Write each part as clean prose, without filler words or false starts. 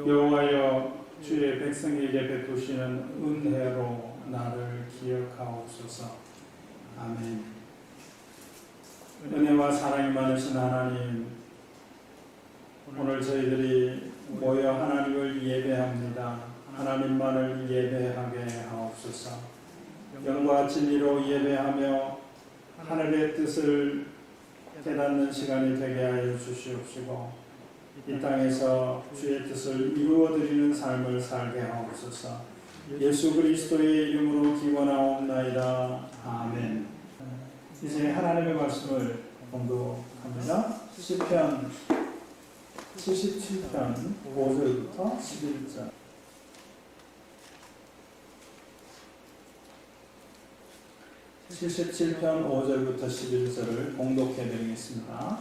여호와여 주의 백성에게 베푸시는 은혜로 나를 기억하옵소서. 아멘. 은혜와 사랑이 많으신 하나님, 오늘 저희들이 모여 하나님을 예배합니다. 하나님만을 예배하게 하옵소서. 영과 진리로 예배하며 하늘의 뜻을 깨닫는 시간이 되게 하여 주시옵시고, 이 땅에서 주의 뜻을 이루어드리는 삶을 살게 하옵소서. 예수 그리스도의 이름으로 기원하옵나이다. 아멘. 이제 하나님의 말씀을 공독합니다. 시편 77편 5절부터 11절. (77편) 5절부터 11절을 공독해드리겠습니다.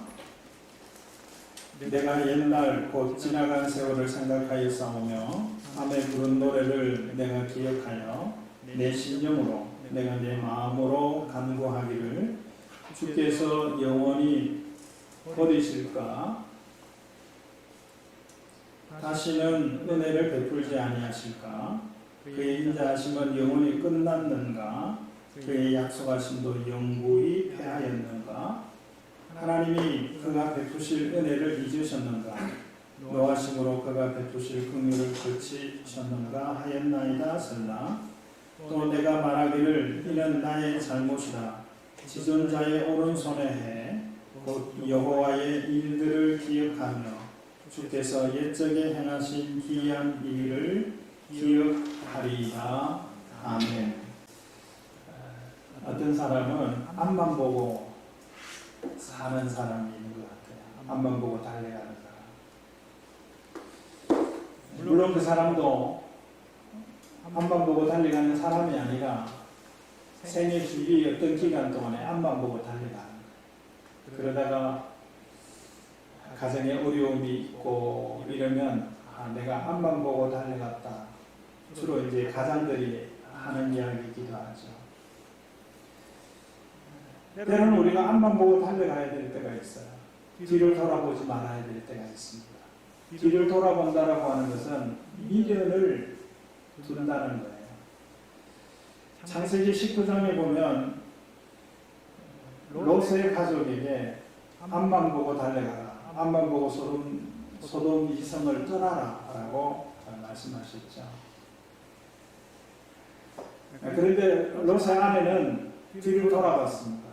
내가 옛날 곧 지나간 세월을 생각하여 싸우며 밤에 부른 노래를 내가 기억하여 내 심령으로 내가 내 마음으로 간구하기를, 주께서 영원히 버리실까? 다시는 은혜를 베풀지 아니하실까? 그의 인자하심은 영원히 끝났는가? 그의 약속하심도 영구히 패하였는가? 하나님이 그가 베푸실 은혜를 잊으셨는가? 노하심으로 그가 베푸실 긍휼을 그치셨는가 하였나이다. 설라. 또 내가 말하기를 이는 나의 잘못이다. 지존자의 오른손에 해 곧 여호와의 일들을 기억하며 주께서 옛적에 행하신 기이한 일을 기억하리이다. 아멘. 어떤 사람은 앞만 보고 사는 사람이 있는 것 같아요. 앞만 보고 달려가는 사람. 물론 그 사람도 앞만 보고 달려가는 사람이 아니라 생애 주기 어떤 기간 동안에 앞만 보고 달려가는 거예요. 그러다가 가정에 어려움이 있고 이러면 내가 앞만 보고 달려갔다. 주로 이제 가장들이 하는 이야기이기도 하죠. 때로는 우리가 앞만 보고 달려가야 될 때가 있어요. 뒤를 돌아보지 말아야 될 때가 있습니다. 뒤를 돌아본다라고 하는 것은 미련을 둔다는 거예요. 창세기 19장에 보면 롯의 가족에게 앞만 보고 달려가라, 앞만 보고 소돔 이성을 떠나라 라고 말씀하셨죠. 그런데 롯의 아내는 뒤를 돌아봤습니다.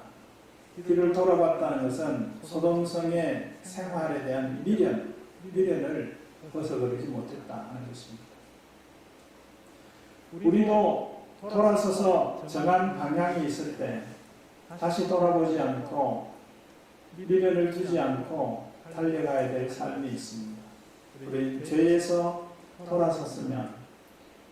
뒤를 돌아봤다는 것은 소돔성의 생활에 대한 미련을 벗어버리지 못했다 하는 것입니다. 우리도 돌아서서 정한 방향이 있을 때 다시 돌아보지 않고 미련을 두지 않고 달려가야 될 삶이 있습니다. 우리 죄에서 돌아섰으면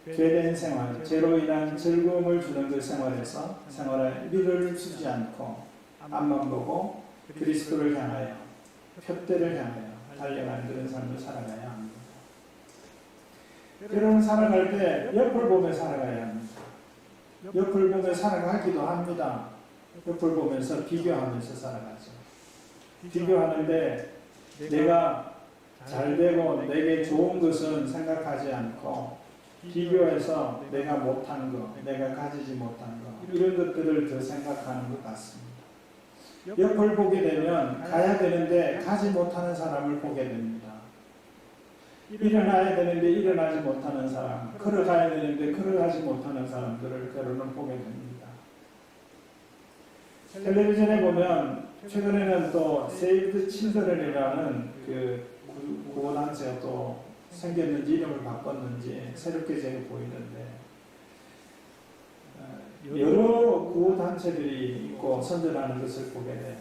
죄된 생활, 죄로 인한 즐거움을 주는 그 생활에 미련을 두지 않고 앞만 보고 그리스도를 향하여, 표대를 향하여 달려가는 그런 삶을 살아가야 합니다. 때로는 살아갈 때 옆을 보며 살아가야 합니다. 옆을 보며 살아가기도 합니다. 옆을 보면서 비교하면서 살아가죠. 비교하는데 내가 잘되고 내게 좋은 것은 생각하지 않고 비교해서 내가 못한 것, 내가 가지지 못한 것, 이런 것들을 더 생각하는 것 같습니다. 옆을 보게 되면 가야 되는데 가지 못하는 사람을 보게 됩니다. 일어나야 되는데 일어나지 못하는 사람, 걸어가야 되는데 걸어가지 못하는 사람들을 때로는 보게 됩니다. 텔레비전에 보면 최근에는 또 Save the Children이라는 그 구호단체가 또 생겼는지 이름을 바꿨는지 새롭게 제가 보이는데, 여러 구호단체들이 있고 선전하는 것을 보게 돼요.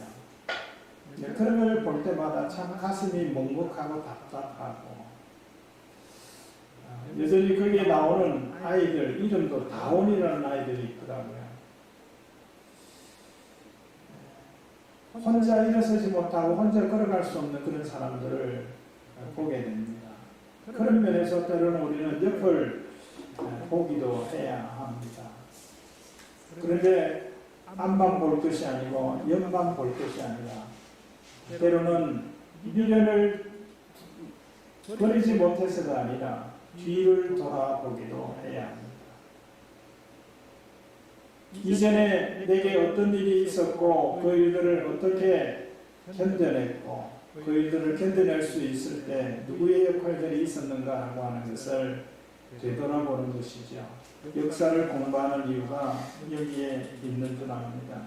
그런 걸 볼 때마다 참 가슴이 먹먹하고 답답하고, 여전히 거기에 나오는 아이들 이름도 다온이라는 아이들이 있더라고요. 혼자 일어서지 못하고 혼자 걸어갈 수 없는 그런 사람들을 보게 됩니다. 그런 면에서 때로는 우리는 옆을 보기도 해야 합니다. 그런데 앞만 볼 것이 아니고 옆만 볼 것이 아니라 때로는 미련을 버리지 못해서가 아니라 뒤를 돌아보기도 해야 합니다. 이전에 내게 어떤 일이 있었고 그 일들을 어떻게 견뎌냈고 그 일들을 견뎌낼 수 있을 때 누구의 역할들이 있었는가 하고 하는 것을 되돌아보는 것이죠. 역사를 공부하는 이유가 여기에 있는 줄 압니다.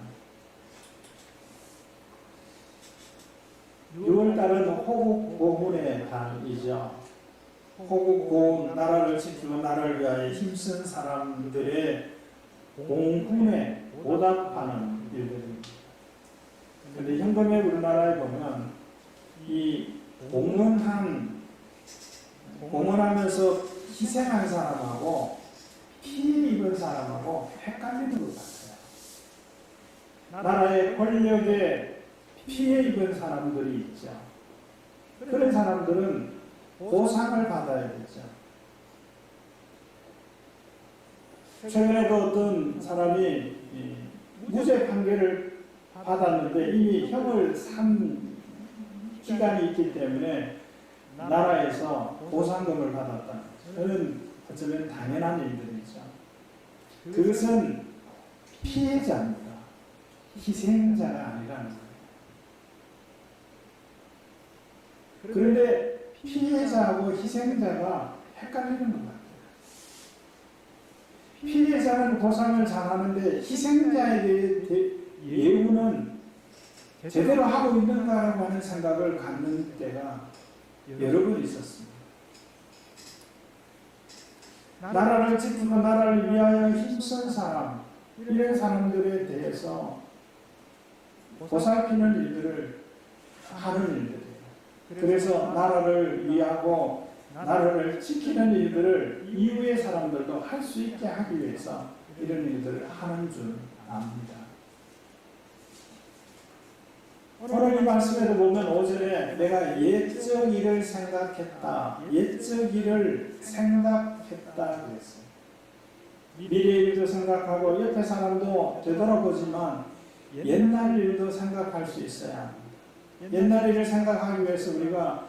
6월달은 호국고훈의 달이죠. 호국고훈, 나라를 지키고 나라를 위하여 힘쓴 사람들의 공훈에 보답하는 일들입니다. 그런데 현금의 우리나라에 보면 이 공헌하면서 희생한 사람하고 피해 입은 사람하고 헷갈리는 것 같아요. 나라의 권력에 피해 입은 사람들이 있죠. 그런 사람들은 보상을 받아야 되죠. 최근에도 어떤 사람이 무죄 판결을 받았는데 이미 형을 산 기간이 있기 때문에 나라에서 보상금을 받았다. 저는 어쩌면 당연한 일들이죠. 그것은 피해자입니다. 희생자가 아니라는 거예요. 그런데 피해자하고 희생자가 헷갈리는 것 같아요. 피해자는 보상을 잘하는데 희생자에 대해 예우는 제대로 하고 있는가라고 하는 생각을 갖는 때가 여러 번 있었습니다. 나라를 지키고 나라를 위하여 힘쓴 사람, 이런 사람들에 대해서 보살피는 일들을 하는 일들이에요. 그래서 나라를 위하고 나라를 지키는 일들을 이후의 사람들도 할 수 있게 하기 위해서 이런 일들을 하는 줄 압니다. 오늘 이 말씀에도 보면 5절에 내가 옛적 일을 생각했다. 옛적 일을 생각했다 그랬어요. 미래 일도 생각하고 옆에 사람도 되돌아보지만 옛날 일도 생각할 수 있어야 합니다. 옛날 일을 생각하기 위해서 우리가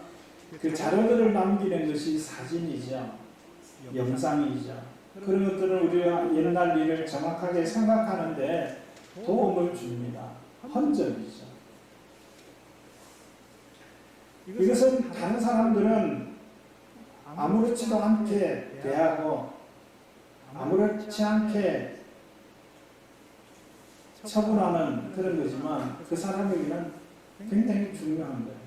그 자료들을 남기는 것이 사진이죠. 영상이죠. 그런 것들은 우리가 옛날 일을 정확하게 생각하는데 도움을 줍니다. 흔적이죠. 이것은 다른 사람들은 아무렇지도 않게 대하고 아무렇지 않게 처분하는 그런 거지만 그 사람에게는 굉장히 중요한 거예요.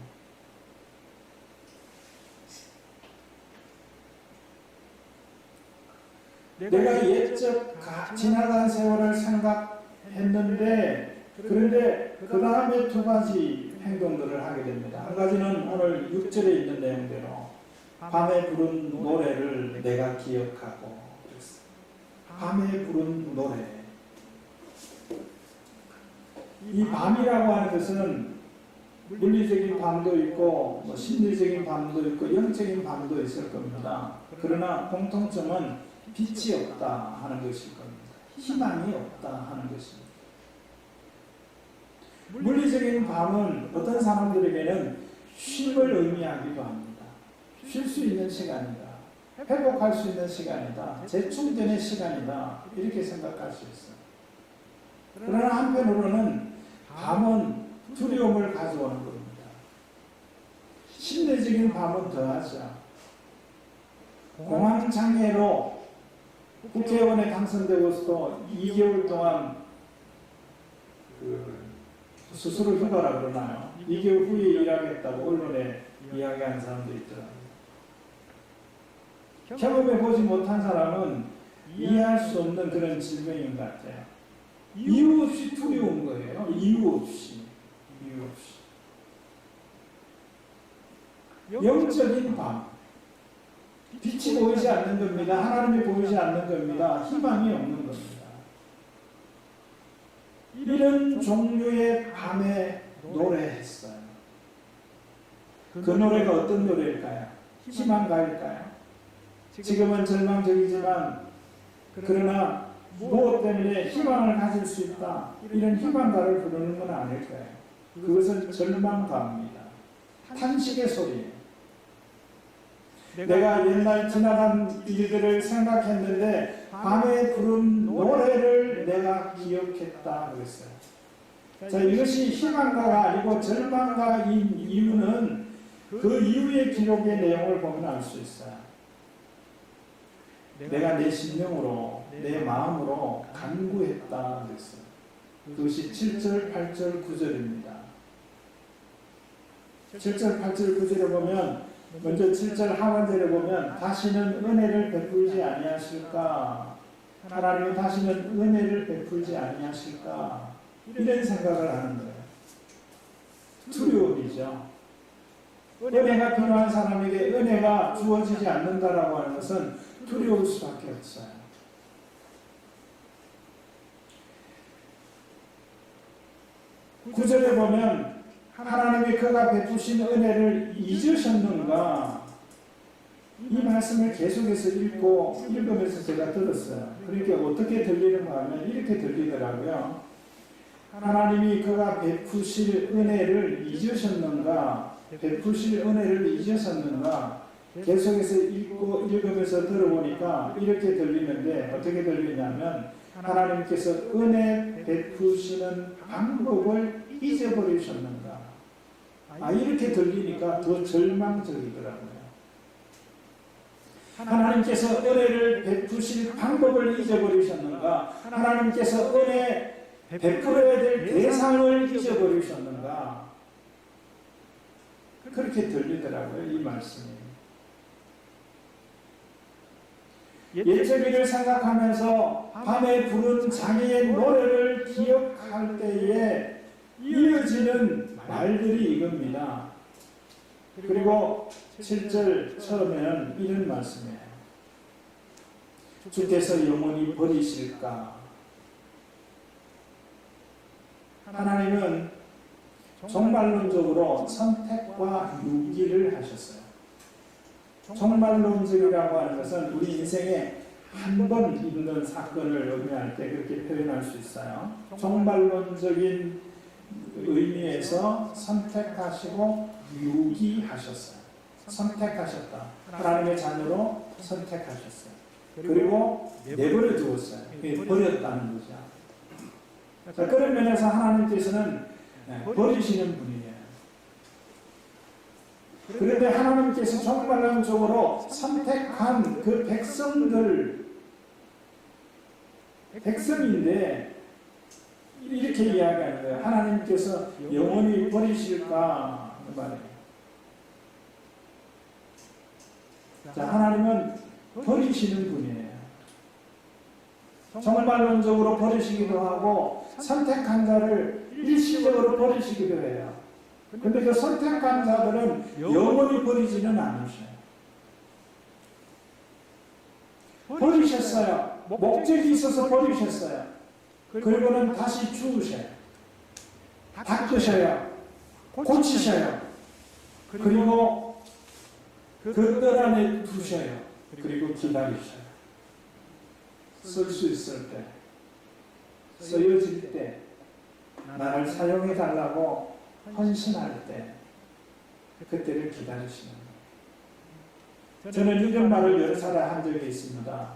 내가 옛적 지나간 세월을 생각했는데 그런데 그 다음에 두 가지 행동들을 하게 됩니다. 한 가지는 오늘 6절에 있는 내용대로 밤에 부른 노래를 내가 기억하고 그랬어요. 밤에 부른 노래. 이 밤이라고 하는 것은 물리적인 밤도 있고 심리적인 밤도 있고 영적인 밤도 있을 겁니다. 그러나 공통점은 빛이 없다 하는 것일 겁니다. 희망이 없다 하는 것입니다. 물리적인 밤은 어떤 사람들에게는 쉼을 의미하기도 합니다. 쉴 수 있는 시간이다. 회복할 수 있는 시간이다. 재충전의 시간이다. 이렇게 생각할 수 있어요. 그러나 한편으로는 밤은 두려움을 가져오는 겁니다. 심리적인 밤은 더하죠. 공황장애로 국회의원에 당선되고서도 2개월 동안 스스로 휴가라 그러나요? 2개월 후에 일하겠다고 언론에 이야기하는 사람도 있더라고요. 경험해 보지 못한 사람은 이해할 수 없는 그런 질병인 것 같아요. 이유 없이 두려운 거예요. 이유 없이. 영적인 밤. 빛이 보이지 않는 겁니다. 하나님이 보이지 않는 겁니다. 희망이 없는 겁니다. 이런 종류의 밤에 노래했어요. 그 노래가 어떤 노래일까요? 희망가일까요? 지금은 절망적이지만 그러나 무엇 때문에 희망을 가질 수 있다. 이런 희망가를 부르는 건 아닐 거예요. 그것은 절망가입니다. 탄식의 소리예요. 내가 옛날 지나간 일들을 생각했는데 밤에 부른 노래를 내가 기억했다 그랬어요. 자, 이것이 희망가가 아니고 절망가인 이유는 그 이후의 기록의 내용을 보면 알 수 있어요. 내가 내 심령으로 내 마음으로 간구했다 그랬어요. 그것이 7절, 8절, 9절입니다. 7절, 8절, 9절에 보면 먼저 7절 하반절에 보면 다시는 은혜를 베풀지 아니하실까? 하나님이 다시는 은혜를 베풀지 아니하실까? 이런 생각을 하는 거예요. 두려움이죠. 은혜가 필요한 사람에게 은혜가 주어지지 않는다라고 하는 것은 두려울 수밖에 없어요. 9절에 보면 하나님이 그가 베푸신 은혜를 잊으셨는가? 이 말씀을 계속해서 읽으면서 제가 들었어요. 그러니까 어떻게 들리는가 하면 이렇게 들리더라고요. 하나님이 그가 베푸실 은혜를 잊으셨는가? 베푸실 은혜를 잊으셨는가? 계속해서 읽으면서 들어보니까 이렇게 들리는데 어떻게 들리냐면 하나님께서 은혜 베푸시는 방법을 잊어버리셨는가? 이렇게 들리니까 더 절망적이더라고요. 하나님께서 은혜를 베푸실 방법을 잊어버리셨는가? 하나님께서 은혜 베풀어야 될 대상을 잊어버리셨는가? 그렇게 들리더라고요, 이 말씀이. 옛적일을 생각하면서 밤에 부른 자기의 노래를 기억할 때에 이어지는 말들이 이겁니다. 그리고 7절 처음에는 이런 말씀이에요. 주께서 영원히 버리실까? 하나님은 종말론적으로 선택과 유기를 하셨어요. 종말론적이라고 하는 것은 우리 인생에 한 번 있는 사건을 의미할 때 그렇게 표현할 수 있어요. 종말론적인 의미에서 선택하시고 유기하셨어요. 선택하셨다. 하나님의 자녀로 선택하셨어요. 그리고 내버려 두었어요. 버렸다는 거죠. 자, 그런 면에서 하나님께서는 버리시는 분이에요. 그런데 하나님께서 종말론적으로 선택한 그 백성인데 이렇게 이야기하는 거예요. 하나님께서 영원히 버리실까? 그 말이에요. 자, 하나님은 버리시는 분이에요. 종말론적으로 버리시기도 하고 선택한 자를 일시적으로 버리시기도 해요. 근데 그 선택한 자들은 영원히 버리지는 않으셔요. 버리셨어요. 목적이 있어서 버리셨어요. 그리고는 다시 주우셔요. 닦으셔요. 고치셔요. 그리고 그 뜰 안에 두셔요. 그리고 기다리셔요. 쓸 수 있을 때, 쓰여질 때, 나를 사용해 달라고 헌신할 때, 그때를 기다리시는 거예요. 저는 이런 말을 여러 차례 한 적이 있습니다.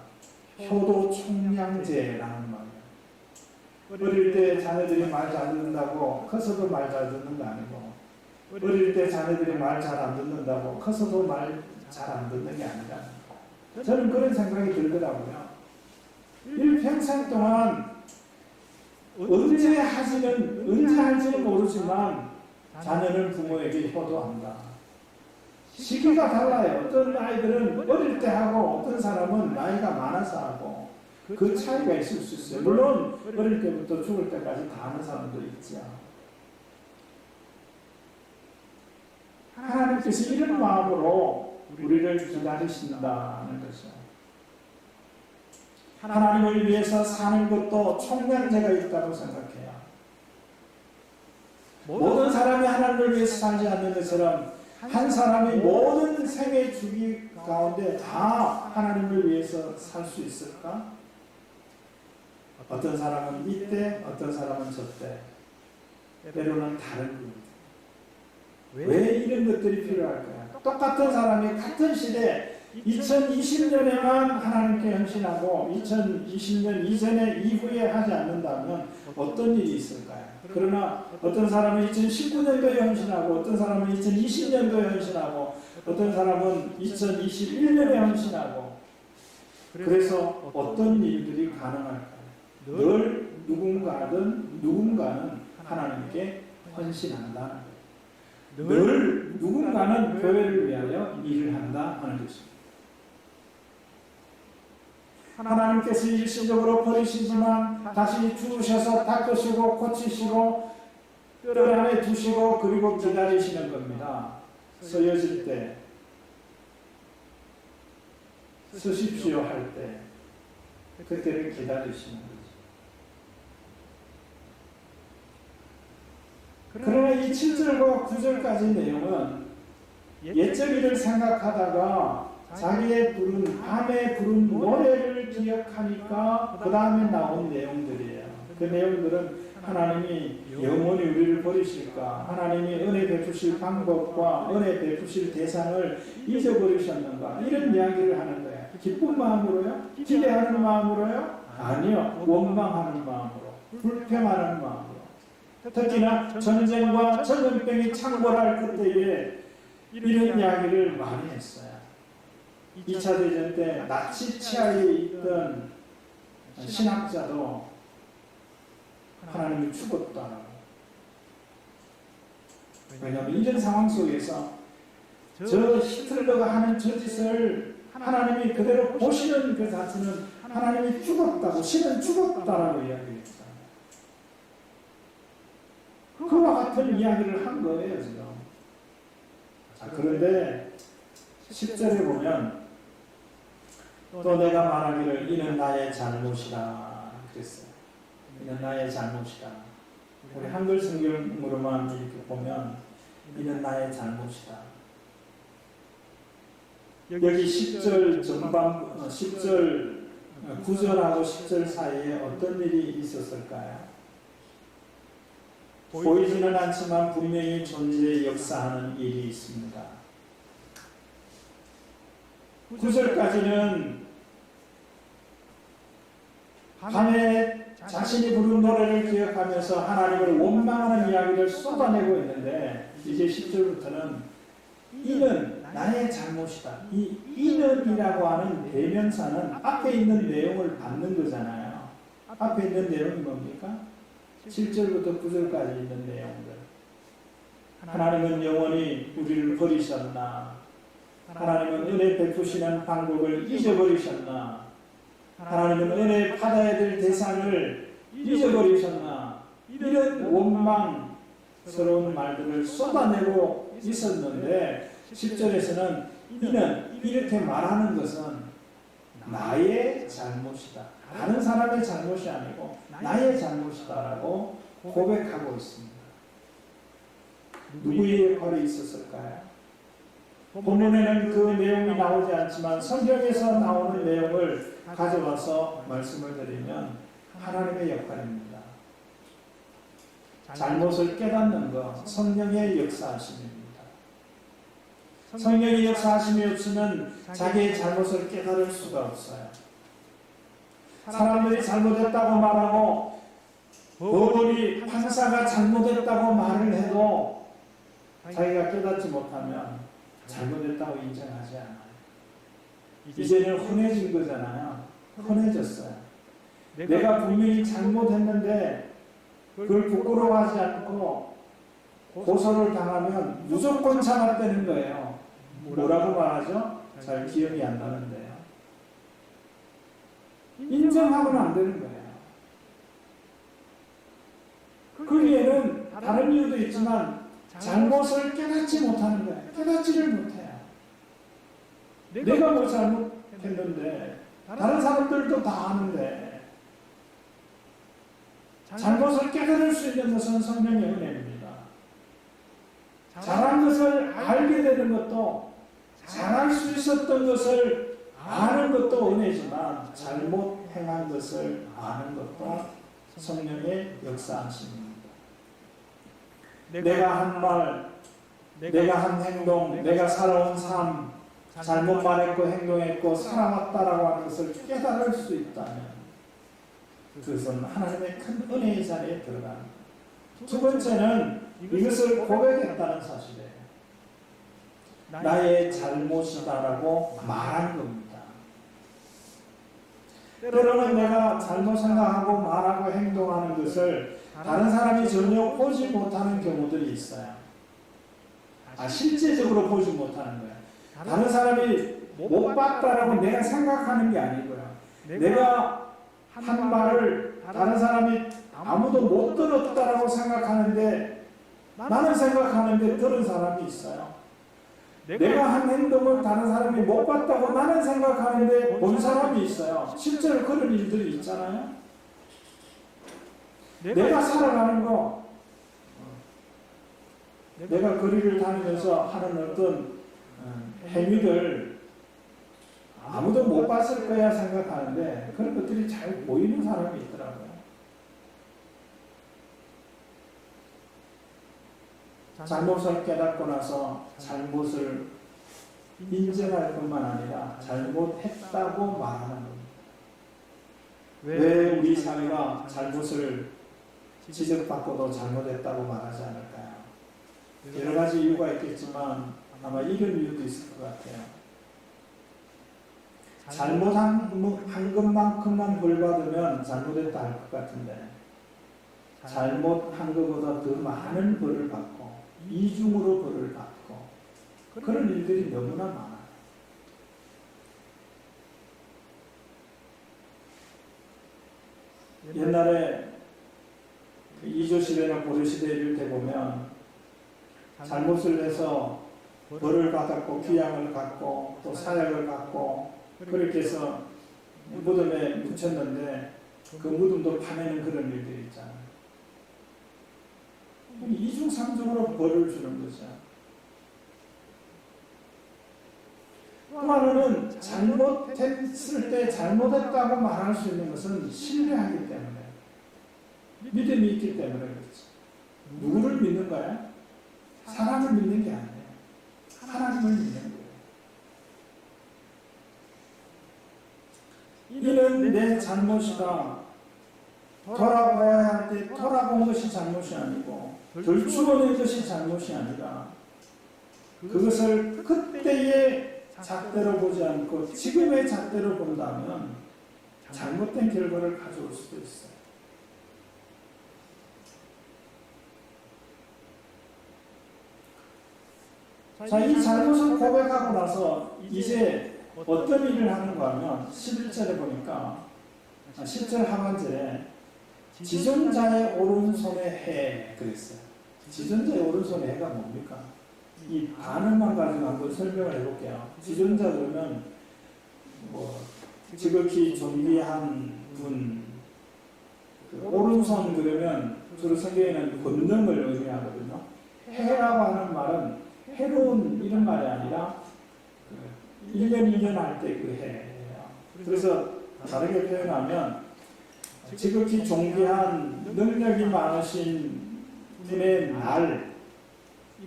효도 총량제라는 말이에요. 어릴 때 자녀들이 말 잘 듣는다고 커서도 말 잘 듣는 거 아니고, 어릴 때 자녀들이 말 잘 안 듣는다고 커서도 말 잘 안 듣는 게 아니라, 저는 그런 생각이 들더라고요. 일평생 동안 언제 할지는 모르지만 자녀는 부모에게 효도한다. 시기가 달라요. 어떤 아이들은 어릴 때 하고 어떤 사람은 나이가 많아서 하고 그 차이가 있을 수 있어요. 물론 어릴 때부터 죽을 때까지 다 하는 사람도 있죠. 하나님께서 이런 마음으로 우리를 기다리신다는 것이죠. 하나님을 위해서 사는 것도 총량제가 있다고 생각해요. 모든 사람이 하나님을 위해서 살지 않는 것처럼 한 사람이 모든 생애 주기 가운데 다 하나님을 위해서 살 수 있을까? 어떤 사람은 이때, 어떤 사람은 저때, 때로는 다른 것. 왜 이런 것들이 필요할까요? 똑같은 사람이 같은 시대에 2020년에만 하나님께 헌신하고 2020년 이전에 이후에 하지 않는다면 어떤 일이 있을까요? 그러나 어떤 사람은 2019년도에 헌신하고 어떤 사람은 2020년도에 헌신하고 어떤 사람은 2021년에 헌신하고 그래서 어떤 일들이 가능할까요? 늘 누군가는 하나님께 헌신한다. 늘 누군가는 교회를 위하여 일을 한다 하는 것입니다. 하나님께서 일시적으로 버리시지만 다시 주셔서 닦으시고 고치시고 뜰 안에 두시고 그리고 기다리시는 겁니다. 쓰여질 때 쓰십시오 할 때 그때를 기다리시는 거죠. 그러나 이 7절과 9절까지 내용은 옛적 일을 생각하다가 자기의 밤에 부른 노래를 기억하니까 그 다음에 나온 내용들이에요. 그 내용들은 하나님이 영원히 우리를 버리실까, 하나님이 은혜 베푸실 방법과 은혜 베푸실 대상을 잊어버리셨는가, 이런 이야기를 하는 거예요. 기쁜 마음으로요? 기대하는 마음으로요? 아니요. 원망하는 마음으로, 불평하는 마음으로. 특히나 전쟁과 전염병이 창궐할 그때에 이런 이야기를 많이 했어요. 2차 대전 때 나치 치하에 있던 신학자도 하나님이 죽었다라고. 왜냐하면 이런 상황 속에서 저 히틀러가 하는 저 짓을 하나님이 그대로 보시는 그 자체는 하나님이 죽었다고, 신은 죽었다라고 이야기했어요. 그와 같은 이야기를 한 거예요, 지금. 자, 그런데 10절에 보면 또 내가 말하기를 이는 나의 잘못이다 그랬어요. 이는 나의 잘못이다. 우리 한글 성경으로만 이렇게 보면 이는 나의 잘못이다. 여기 10절 전반 10절 9절하고 10절 사이에 어떤 일이 있었을까요? 보이지는 않지만 분명히 존재 역사하는 일이 있습니다. 9절까지는 밤에 자신이 부른 노래를 기억하면서 하나님을 원망하는 이야기를 쏟아내고 있는데 이제 10절부터는 이는 나의 잘못이다. 이 이는이라고 하는 대명사는 앞에 있는 내용을 받는 거잖아요. 앞에 있는 내용이 뭡니까? 7절부터 9절까지 있는 내용들. 하나님은 영원히 우리를 버리셨나? 하나님은 은혜 베푸시는 방법을 잊어버리셨나? 하나님은 은혜 받아야 될 대상을 잊어버리셨나? 이런 원망스러운 말들을 쏟아내고 있었는데 10절에서는 이는 이렇게 말하는 것은 나의 잘못이다. 다른 사람의 잘못이 아니고 나의 잘못이다라고 고백하고 있습니다. 누구의 역할이 있었을까요? 본문에는 그 내용이 나오지 않지만 성경에서 나오는 내용을 가져와서 말씀을 드리면 하나님의 역할입니다. 잘못을 깨닫는 것, 성령의 역사하심입니다. 성령의 역사하심이 없으면 자기의 잘못을 깨달을 수가 없어요. 사람들이 잘못했다고 말하고 법원이 판사가 잘못했다고 말을 해도 자기가 깨닫지 못하면 잘못했다고 인정하지 않아요. 이제는 흔해진 거잖아요. 흔해졌어요. 내가 분명히 잘못했는데 그걸 부끄러워하지 않고 고소를 당하면 무조건 참았다는 거예요. 뭐라고 말하죠? 잘 기억이 안 나는데요. 인정하고는 안 되는 거예요. 거기에는 다른 이유도 있지만 잘못을 깨닫지 못하는 거예요. 깨닫지를 못해요. 내가 뭐 잘못했는데 다른 사람들도 다 아는데 잘못을 깨달을 수 있는 것은 성령의 은혜입니다. 잘한 것을 알게 되는 것도 잘할 수 있었던 것을 아는 것도 은혜지만 잘못 행한 것을 아는 것도 성령의 역사하심입니다. 내가 한 말, 내가 한 행동, 내가 살아온 삶, 잘못 말했고 행동했고 살아왔다라고 하는 것을 깨달을 수 있다면 그것은 하나님의 큰 은혜의 자리에 들어가는 거예요. 두 번째는 이것을 고백했다는 사실이에요. 나의 잘못이다라고 말한 겁니다. 때로는 내가 잘못 생각하고 말하고 행동하는 것을 다른 사람이 전혀 보지 못하는 경우들이 있어요. 실제적으로 보지 못하는 거예요. 다른 사람이 못 봤다라고 내가 생각하는 게 아니고요. 내가 한 말을 다른 사람이 아무도 못 들었다라고 생각하는데 나는 생각하는데 들은 사람이 있어요. 내가 한 행동을 다른 사람이 못 봤다고 나는 생각하는데 본 사람이 있어요. 실제로 그런 일들이 있잖아요. 내가 살아가는 거, 내가 거리를 다니면서 하는 어떤 행위들 아무도 못 봤을 거야 생각하는데 그런 것들이 잘 보이는 사람이 있더라고요. 잘못을 깨닫고 나서 잘못을 인정할 뿐만 아니라 잘못했다고 말하는 겁니다. 왜 우리 사회가 잘못을 지적받고도 잘못했다고 말하지 않을까요? 여러 가지 이유가 있겠지만 아마 이런 이유도 있을 것 같아요. 잘못한 것만큼만 벌 받으면 잘못했다 할 것 같은데 잘못한 것보다 더 많은 벌을 받고 이중으로 벌을 받고 그런 일들이 너무나 많아요. 옛날에 이조시대나 고려시대 이럴 때 보면 잘못을 해서 벌을 받았고 귀양을 갖고 또 사약을 갖고 그렇게 해서 무덤에 묻혔는데 그 무덤도 파내는 그런 일들이 있잖아요. 이중삼중으로 벌을 주는 거죠. 또 하나는 잘못했을 때 잘못했다고 말할 수 있는 것은 신뢰하기 때문에 믿음이 있기 때문에 그렇지. 누구를 믿는 거야? 사람을 믿는 게 아니에요. 하나님을 믿는 거예요. 이는 내 잘못이다. 돌아봐야 할 때 돌아본 것이 잘못이 아니고 들추어낸 것이 잘못이 아니라 그것을 그때의 잣대로 보지 않고 지금의 잣대로 본다면 잘못된 결과를 가져올 수도 있어요. 자, 이 잘못을 고백하고 나서 이제 어떤 일을 하는가 하면 11절에 보니까 10절 하반절에 지존자의 오른손에 해 그랬어요. 지존자의 오른손에 해가 뭡니까? 이 반응만 가지고 한번 설명을 해볼게요. 지존자 그러면 지극히 존귀한 분, 오른손 그러면 주로 성경에는 권능을 의미하거든요. 해라고 하는 말은 해로운 이런 말이 아니라 1년 1년 할 때 그 해예요. 그래서 다르게 표현하면 지극히 존귀한 능력이 많으신 분의 날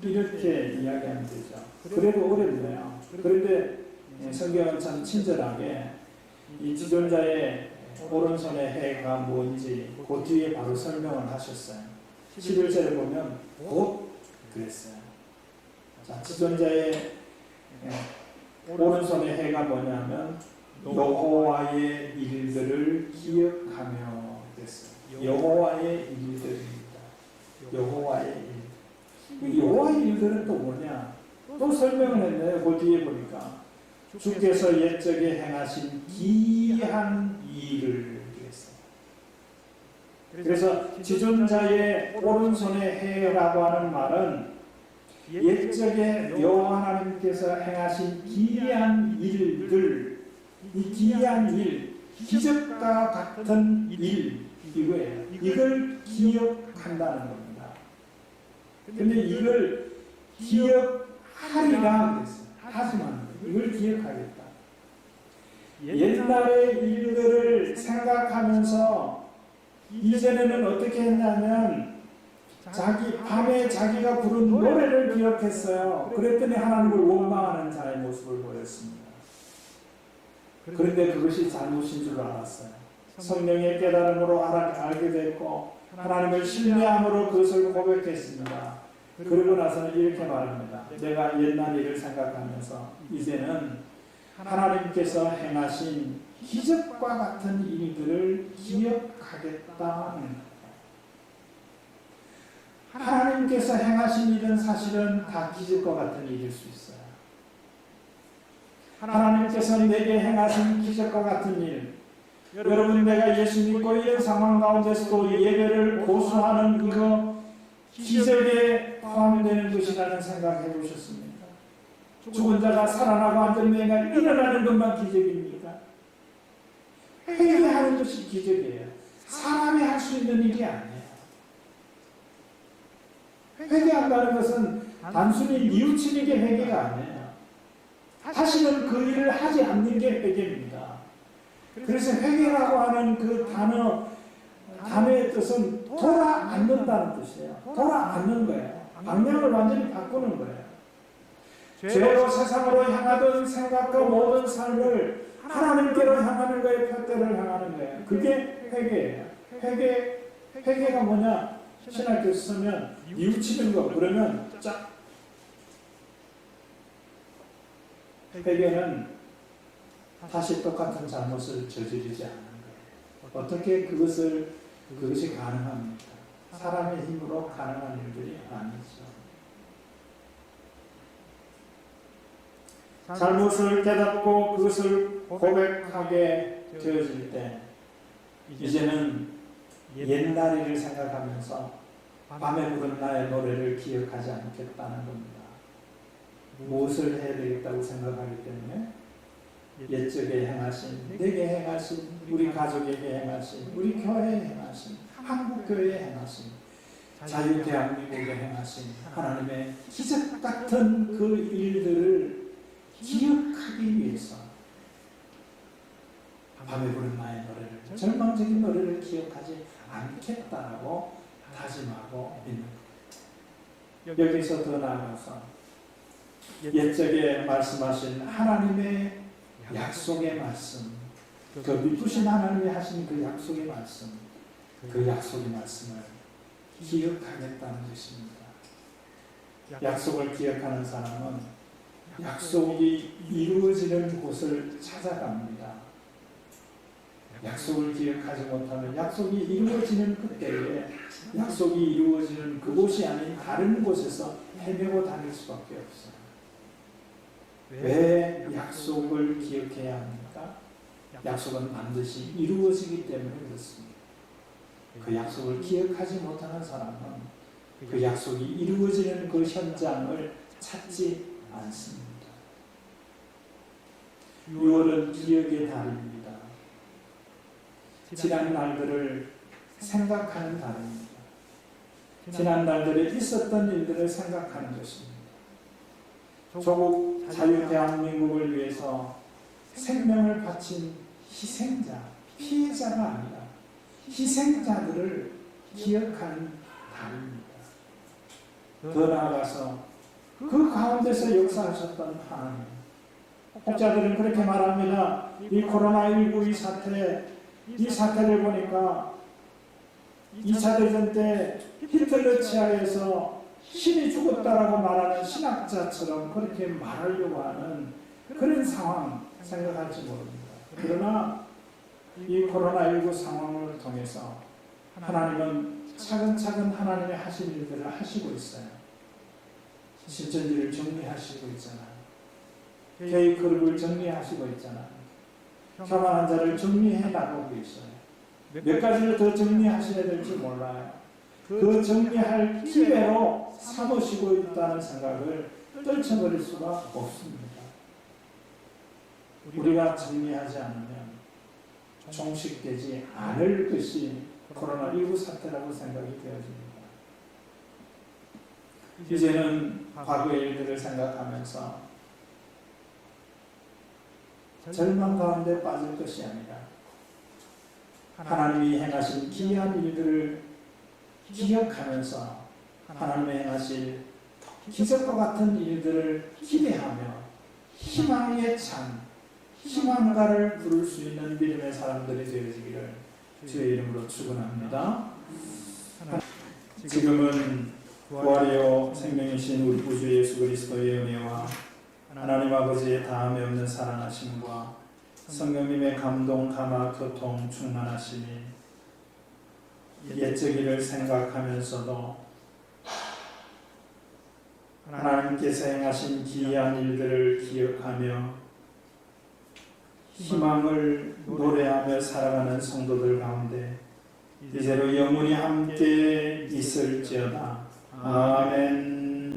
이렇게 이야기하면 되죠. 그래도 어렵네요. 그런데 성경은 참 친절하게 이 지존자의 오른손의 해가 뭔지 그 뒤에 바로 설명을 하셨어요. 11절에 보면 곧 그랬어요. 자, 지존자의 오른손의 해가 뭐냐면 여호와의 일들을 기억하며 됐어요. 여호와의 일들입니다. 여호와의 일. 여호와의 일들은 또 뭐냐? 또 설명을 했네요. 그 뒤에 보니까 주께서 옛적에 행하신 기이한 일을 했어요. 그래서 지존자의 오른손의 해라고 하는 말은 옛적에 여호와 하나님께서 행하신 기이한 일들, 이 기이한 일, 기적과 같은 일 이거예요. 이걸 기억한다는 겁니다. 그런데 이걸 기억하리라 그랬어요. 하지만 이걸 기억하겠다. 옛날의 일들을 생각하면서 이전에는 어떻게 했냐면 밤에 자기가 부른 노래를 기억했어요. 그랬더니 하나님을 원망하는 자의 모습을 보였습니다. 그런데 그것이 잘못인 줄 알았어요. 성령의 깨달음으로 알게 됐고 하나님을 신뢰함으로 그것을 고백했습니다. 그러고 나서는 이렇게 말합니다. 내가 옛날 일을 생각하면서 이제는 하나님께서 행하신 기적과 같은 일들을 기억하겠다는 하나님께서 행하신 일은 사실은 다 기적과 같은 일일 수 있어요. 하나님께서 내게 행하신 기적과 같은 일, 여러분 내가 예수 믿고 이런 상황 가운데서도 예배를 고수하는 이거 기적에 포함되는 것이라는 생각해 보셨습니까? 죽은 자가 살아나고 앉은 내가 일어나는 것만 기적입니까? 회개하는 것이 기적이에요. 사람이 할 수 있는 일이 아니에요. 회개한다는 것은 단순히 뉘우치는 게 회개가 아니에요. 다시는 그 일을 하지 않는 게 회개입니다. 그래서 회개라고 하는 그 단어의 뜻은 돌아앉는다는 뜻이에요. 돌아앉는 거예요. 방향을 완전히 바꾸는 거예요. 죄로 세상으로 향하던 생각과 모든 삶을 하나님께로 향하는 거예요. 표대를 향하는 거예요. 그게 회개예요. 회개가 뭐냐? 신학교에서 쓰면 뉘우치는 거. 그러면 쫙. 회개는 다시 똑같은 잘못을 저지르지 않는 거예요. 어떻게 그것이 가능합니까? 사람의 힘으로 가능한 일들이 아니죠. 잘못을 깨닫고 그것을 고백하게 되어질 때 이제는 옛날 일을 생각하면서 밤에 부른 나의 노래를 기억하지 않겠다는 겁니다. 무엇을 해야 되겠다고 생각하기 때문에 옛적에 행하신, 내게 행하신, 우리 가족에게 행하신, 우리 교회에 행하신, 한국교회에 행하신, 자유대한민국에 행하신 하나님의 기적 같은 그 일들을 기억하기 위해서 밤에 부른 나의 노래를, 절망적인 노래를 기억하지 않겠다라고 다짐하고 있는 거예요. 여기서 더 나아가서 옛적에 말씀하신 하나님의 약속의 말씀, 그 미쁘신 하나님이 하신 그 약속의 말씀, 그 약속의 말씀을 기억하겠다는 것입니다. 약속을 기억하는 사람은 약속이 이루어지는 곳을 찾아갑니다. 약속을 기억하지 못하면 약속이 이루어지는 그때에 약속이 이루어지는 그곳이 아닌 다른 곳에서 헤매고 다닐 수밖에 없어요. 왜 약속을 기억해야 합니까? 약속은 반드시 이루어지기 때문에 그렇습니다. 그 약속을 기억하지 못하는 사람은 그 약속이 이루어지는 그 현장을 찾지 않습니다. 6월은 기억의 달입니다. 지난 날들을 생각하는 달입니다. 지난 날들에 있었던 일들을 생각하는 것입니다. 조국 자유대한민국을 위해서 생명을 바친 희생자, 피해자가 아니라 희생자들을 기억하는 달입니다. 더 나아가서 그 가운데서 역사하셨던 하나님, 혹자들은 그렇게 말합니다. 이 코로나19 이 사태를 보니까 2차 대전 때 히틀러 치하에서 신이 죽었다라고 말하는 신학자처럼 그렇게 말하려고 하는 그런 상황 생각할지 모릅니다. 그러나 이 코로나19 상황을 통해서 하나님은 차근차근 하나님의 하실 일들을 하시고 있어요. 신천지를 정리하시고 있잖아요. K그룹을 정리하시고 있잖아요. 평안한 자를 정리해 나가고 있어요. 몇 가지를 더 정리하셔야 될지 몰라요. 그 정리할 기회로 삼으시고 있다는 생각을 떨쳐버릴 수가 없습니다. 우리가 정리하지 않으면 종식되지 않을 것이 코로나19 사태라고 생각이 되어집니다. 이제는 과거의 일들을 생각하면서 절망 가운데 빠질 것이 아니라 하나님이 행하신 기이한 일들을 기억하면서 하나님의 행하실 기적과 같은 일들을 기대하며 희망의 찬, 희망가를 부를 수 있는 믿음의 사람들이 되어지기를 주의 이름으로 축원합니다. 지금은 부활이요 생명이신 우리 구주 예수 그리스도의 은혜와 하나님 아버지의 다함에 없는 사랑하심과 성령님의 감동, 감화, 교통, 충만하심이 옛적일을 생각하면서도 하나님께서 행하신 기이한 일들을 기억하며 희망을 노래하며 살아가는 성도들 가운데 이제로 영원히 함께 있을지어다. 아멘.